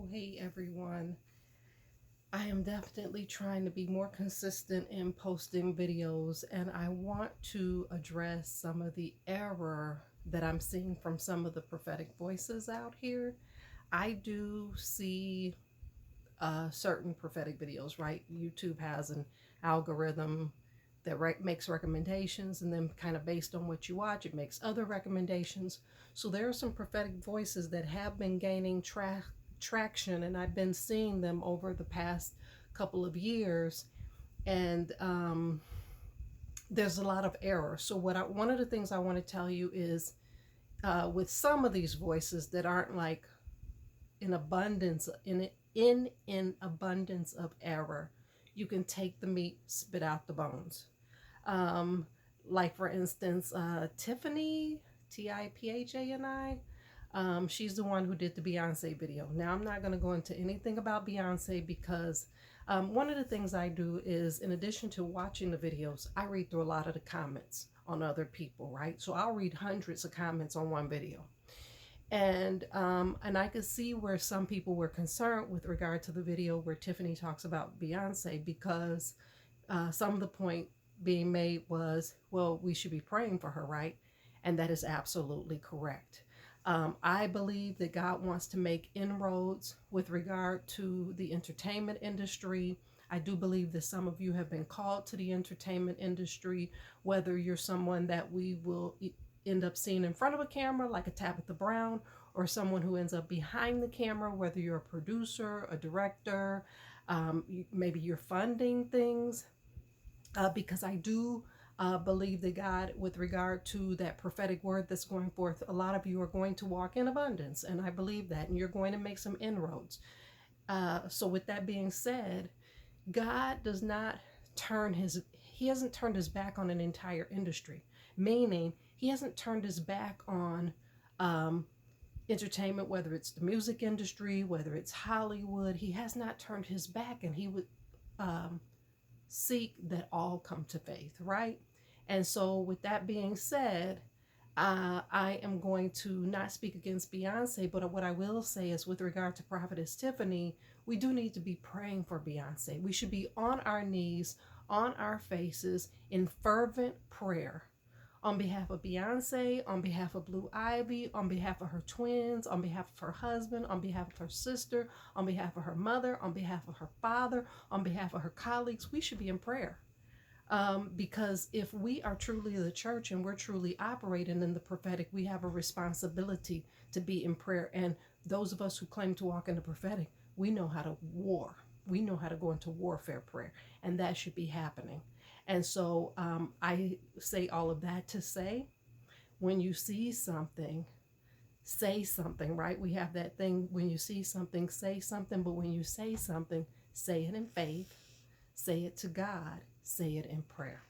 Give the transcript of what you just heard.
Hey everyone. I am definitely trying to be more consistent in posting videos, and I want to address some of the error that I'm seeing from some of the prophetic voices out here. I do see certain prophetic videos, right? YouTube has an algorithm that makes recommendations, and then kind of based on what you watch, it makes other recommendations. So there are some prophetic voices that have been gaining traction, and I've been seeing them over the past couple of years. And there's a lot of error. So one of the things I want to tell you is, with some of these voices that aren't like in abundance in an abundance of error, you can take the meat, spit out the bones. Um, like for instance, Tiffany, Tiphani. She's the one who did the Beyonce video. Now, I'm not going to go into anything about Beyonce because one of the things I do is, in addition to watching the videos, I read through a lot of the comments on other people, right? So I'll read hundreds of comments on one video. And I could see where some people were concerned with regard to the video where Tiffany talks about Beyonce, because some of the point being made was, well, we should be praying for her, right? And that is absolutely correct. I believe that God wants to make inroads with regard to the entertainment industry. I do believe that some of you have been called to the entertainment industry, whether you're someone that we will end up seeing in front of a camera, like a Tabitha Brown, or someone who ends up behind the camera, whether you're a producer, a director, maybe you're funding things. Because I do believe that God, with regard to that prophetic word that's going forth, a lot of you are going to walk in abundance, and I believe that, and you're going to make some inroads. So with that being said, God does not he hasn't turned his back on an entire industry, meaning he hasn't turned his back on entertainment, whether it's the music industry, whether it's Hollywood. He has not turned his back, and he would seek that all come to faith, right? And so, with that being said, I am going to not speak against Beyonce, but what I will say is, with regard to Prophetess Tiffany, we do need to be praying for Beyonce. We should be on our knees, on our faces, in fervent prayer on behalf of Beyonce, on behalf of Blue Ivy, on behalf of her twins, on behalf of her husband, on behalf of her sister, on behalf of her mother, on behalf of her father, on behalf of her colleagues. We should be in prayer. Because if we are truly the church and we're truly operating in the prophetic, we have a responsibility to be in prayer. And those of us who claim to walk in the prophetic, we know how to war. We know how to go into warfare prayer, and that should be happening. And so I say all of that to say, when you see something, say something, right? We have that thing, when you see something, say something. But when you say something, say it in faith, say it to God, say it in prayer.